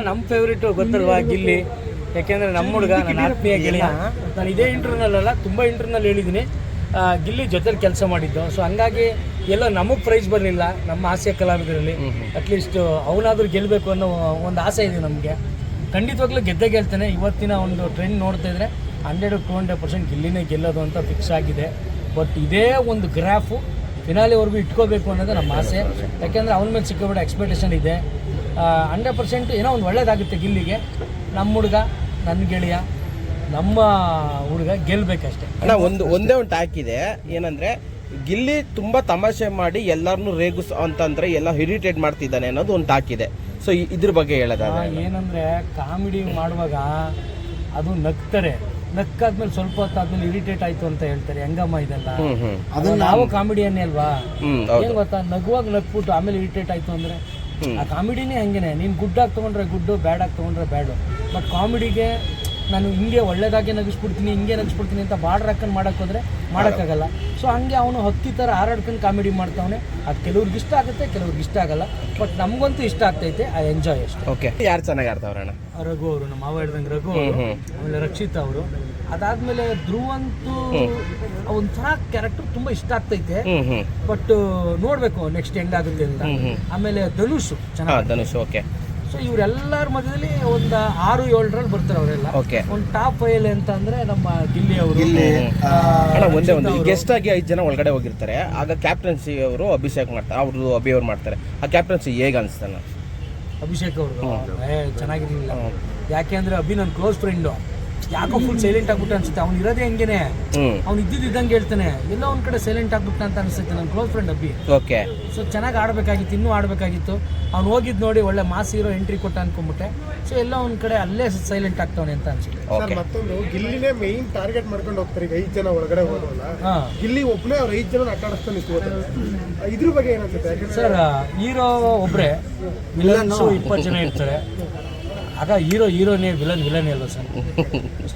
ನಮ್ಮ ಫೇವ್ರೇಟ್ ಗೊತ್ತಲ್ವಾ ಗಿಲ್ಲಿ. ಯಾಕೆಂದರೆ ನಮ್ಮ ಹುಡುಗ, ನನ್ನ ಆತ್ಮೀಯ ಗೆಳೆಯ. ನಾನು ಇದೇ ಇಂಟರ್ವ್ಯೂನಲ್ಲ, ತುಂಬ ಇಂಟರ್ವ್ಯೂನಲ್ಲಿ ಹೇಳಿದ್ದೀನಿ, ಗಿಲ್ಲಿ ಜೊತೆಲಿ ಕೆಲಸ ಮಾಡಿದ್ದು. ಸೊ ಹಂಗಾಗಿ ಎಲ್ಲೋ ನಮಗೆ ಪ್ರೈಸ್ ಬರಲಿಲ್ಲ ನಮ್ಮ ಹಾಸ್ಯ ಕಲಾವಿದರಲ್ಲಿ. ಅಟ್ಲೀಸ್ಟ್ ಅವನಾದರೂ ಗೆಲ್ಲಬೇಕು ಅನ್ನೋ ಒಂದು ಆಸೆ ಇದೆ ನಮಗೆ. ಖಂಡಿತವಾಗ್ಲೂ ಗೆದ್ದೇ ಗೆಲ್ತಾನೆ. ಇವತ್ತಿನ ಒಂದು ಟ್ರೆಂಡ್ ನೋಡ್ತಾ ಇದ್ರೆ 100-200% ಗಿಲ್ಲಿನೇ ಗೆಲ್ಲೋದು ಅಂತ ಫಿಕ್ಸ್ ಆಗಿದೆ. ಬಟ್ ಇದೇ ಒಂದು ಗ್ರಾಫು ಫಿನಾಲಿವರೆಗೂ ಇಟ್ಕೋಬೇಕು ಅನ್ನೋದು ನಮ್ಮ ಆಸೆ. ಯಾಕೆಂದರೆ ಅವನ ಮೇಲೆ ಸಿಕ್ಕೋಬಿಟ್ಟು ಎಕ್ಸ್ಪೆಕ್ಟೇಷನ್ ಇದೆ. 100% ಏನೋ ಒಂದು ಒಳ್ಳೇದಾಗುತ್ತೆ ಗಿಲ್ಲಿಗೆ. ನಮ್ಮ ಹುಡುಗ, ನನ್ನ ಗೆಳೆಯ, ನಮ್ಮ ಹುಡುಗ ಗೆಲ್ಲಬೇಕಷ್ಟೇ. ಅಣ್ಣ ಒಂದೇ ಒಂದು ಟಾಕ್ ಇದೆ, ಏನಂದರೆ ಗಿಲ್ಲಿ ತುಂಬ ತಮಾಷೆ ಮಾಡಿ ಎಲ್ಲರನ್ನೂ ರೇಗಿಸ್ ಅಂತಂದರೆ ಎಲ್ಲ ಇರಿಟೇಟ್ ಮಾಡ್ತಿದ್ದಾನೆ ಅನ್ನೋದು ಒಂದು ಟಾಕ್ ಇದೆ. ಸೊ ಇದ್ರ ಬಗ್ಗೆ ಹೇಳೋದಾದ್ರೆ ಏನಂದರೆ ಕಾಮಿಡಿ ಮಾಡುವಾಗ ಅದು ನಗ್ತಾರೆ, ನಕ್ಕಾದ್ಮೇಲೆ ಸ್ವಲ್ಪ ಹೊತ್ತಾದ್ಮೇಲೆ ಇರಿಟೇಟ್ ಆಯ್ತು ಅಂತ ಹೇಳ್ತಾರೆ. ಹೆಂಗಮ್ಮ ಇದೆಲ್ಲ, ಅದು ನಾವು ಕಾಮಿಡಿಯನ್ನೇ ಅಲ್ವಾ. ಏನ್ ಗೊತ್ತಾ, ನಗುವಾಗ ನಗ್ಬಿಟ್ಟು ಆಮೇಲೆ ಇರಿಟೇಟ್ ಆಯ್ತು ಅಂದ್ರೆ ಆ ಕಾಮಿಡಿನೇ ಹಂಗೇನೆ. ನೀನು ಗುಡ್ಡಾಗಿ ತೊಗೊಂಡ್ರೆ ಗುಡ್ಡು, ಬ್ಯಾಡಾಗಿ ತೊಗೊಂಡ್ರೆ ಬ್ಯಾಡು. ಬಟ್ ಕಾಮಿಡಿಗೆ ನಾನು ಹಿಂಗೆ ಒಳ್ಳೇದಾಗೆ ನಗಿಸ್ಬಿಡ್ತೀನಿ, ಹಿಂಗೆ ನಗಿಸ್ಬಿಡ್ತೀನಿ ಅಂತ ಬಾರ್ಡ್ರ್ ಹಾಕೊಂಡು ಮಾಡೋಕ್ಕೆ ಹೋದರೆ ಮಾಡೋಕ್ಕಾಗಲ್ಲ. ಸೊ ಹಂಗೆ ಅವನು ಹಕ್ಕಿ ಥರ ಹಾರಾಡ್ಕೊಂಡು ಕಾಮಿಡಿ ಮಾಡ್ತಾವನೆ. ಅದು ಕೆಲವ್ರಿಗೆ ಇಷ್ಟ ಆಗುತ್ತೆ, ಕೆಲವ್ರಿಗೆ ಇಷ್ಟ ಆಗಲ್ಲ. ಬಟ್ ನಮಗಂತೂ ಇಷ್ಟ ಆಗ್ತೈತೆ. ಐ ಎಂಜಾಯ್ ಅಷ್ಟೇ. ಓಕೆ, ಯಾರು ಚೆನ್ನಾಗಿ ಆಡ್ತಾವ್ರಣ್ಣ? ರಘು ಅವರು, ನಮ್ಮ ಮಾವ ಹೇಳ್ದಂಗೆ ರಘು ಅವರು, ಆಮೇಲೆ ರಕ್ಷಿತ್ ಅವರು. ಅದಾದ್ಮೇಲೆ ಧ್ರುವ್ ಅಂತೂ ಒಂಥರ ಕ್ಯಾರೆಕ್ಟರ್ ತುಂಬ ಇಷ್ಟ ಆಗ್ತೈತೆ. ಬಟ್ ನೋಡಬೇಕು ನೆಕ್ಸ್ಟ್ ಹೆಂಗಾಗುತ್ತೆ ಅಂತ. ಆಮೇಲೆ ಧನುಷ್ ಚೆನ್ನಾಗಿ. ಧನುಷ್ ಓಕೆ. ಸೊ ಇವರೆಲ್ಲರ ಮಧ್ಯದಲ್ಲಿ ಒಂದು 6-7 ಬರ್ತಾರೆ ಅವರೆಲ್ಲ. ಒಂದು ಟಾಪ್ 5 ಅಂತ ಅಂದ್ರೆ ನಮ್ಮ ಗಿಲ್ಲಿ ಅವರು. ಒಂದೇ ಗೆಸ್ಟ್ ಆಗಿ 5 ಜನ ಒಳಗಡೆ ಹೋಗಿರ್ತಾರೆ. ಆಗ ಕ್ಯಾಪ್ಟನ್ಸಿ ಅವರು ಅಭಿಷೇಕ್ ಮಾಡ್ತಾರೆ, ಅವರು ಅಭಿ ಅವ್ರು ಮಾಡ್ತಾರೆ. ಆ ಕ್ಯಾಪ್ಟನ್ಸಿ ಹೇಗೆ ಅನಿಸ್ತಾನೆ? ಅಭಿಷೇಕ್ ಅವ್ರದ್ದು ಚೆನ್ನಾಗಿರ್ಲಿಲ್ಲ. ಯಾಕೆ ಅಂದ್ರೆ ಅಭಿ ನನ್ನ ಕ್ಲೋಸ್ ಫ್ರೆಂಡು. ಯಾಕೋ ಫುಲ್ ಸೈಲೆಂಟ್ ಆಗ್ಬಿಟ್ಟು ಅನ್ಸುತ್ತೆ. ಅವ್ನು ಇರೋದೇ ಹೆಂಗೇನೆ, ಅವ್ನು ಇದ್ದಂಗೆ ಹೇಳ್ತಾನೆ. ಎಲ್ಲ ಒಂದ್ ಕಡೆ ಸೈಲೆಂಟ್ ಆಗ್ಬಿಟ್ಟು ಅಂತ ಅನ್ಸುತ್ತೆ. ನನ್ನ ಕ್ಲೋಸ್ ಫ್ರೆಂಡ್ ಅಬ್ಬಿ. ಓಕೆ. ಸೊ ಚೆನ್ನಾಗಿ ಆಡ್ಬೇಕಾಗಿತ್ತು, ಇನ್ನೂ ಆಡ್ಬೇಕಾಗಿತ್ತು. ಅವ್ನು ಹೋಗಿದ್ ನೋಡಿ ಒಳ್ಳೆ ಮಾಸ್ ಹೀರೋ ಎಂಟ್ರಿ ಕೊಟ್ಟ ಅನ್ಕೊಂಡ್ಬಿಟ್ಟೆ. ಸೊ ಎಲ್ಲ ಒಂದ್ ಕಡೆ ಅಲ್ಲೇ ಸೈಲೆಂಟ್ ಆಗ್ತಾವನೆ ಅಂತ ಅನ್ಸುತ್ತೆ. ಮತ್ತೊಂದು ಗಿಲ್ಲಿನೇ ಮೇನ್ ಟಾರ್ಗೆಟ್ ಮಾಡ್ಕೊಂಡು ಹೋಗ್ತಾರೆ. ಈಗ 5 ಜನ ಒಳಗಡೆ ಹೋಗೋಲ್ಲ, ಗಿಲ್ಲಿ ಒಬ್ಬನೇ ಅವ್ರು 5 ಜನ ಆಟ ಆಡಿಸ್ತಾನೆ. ಇದ್ರ ಬಗ್ಗೆ ಏನನ್ಸುತ್ತೆ? ಸರ್, ಹೀರೋ ಒಬ್ರೆ, ವಿಲನ್ಸು 20 ಜನ ಇರ್ತಾರೆ. ಆಗ ಹೀರೋನೇ ವಿಲನ್ ಅಲ್ವಾ ಸರ್? ಅಷ್ಟೇ.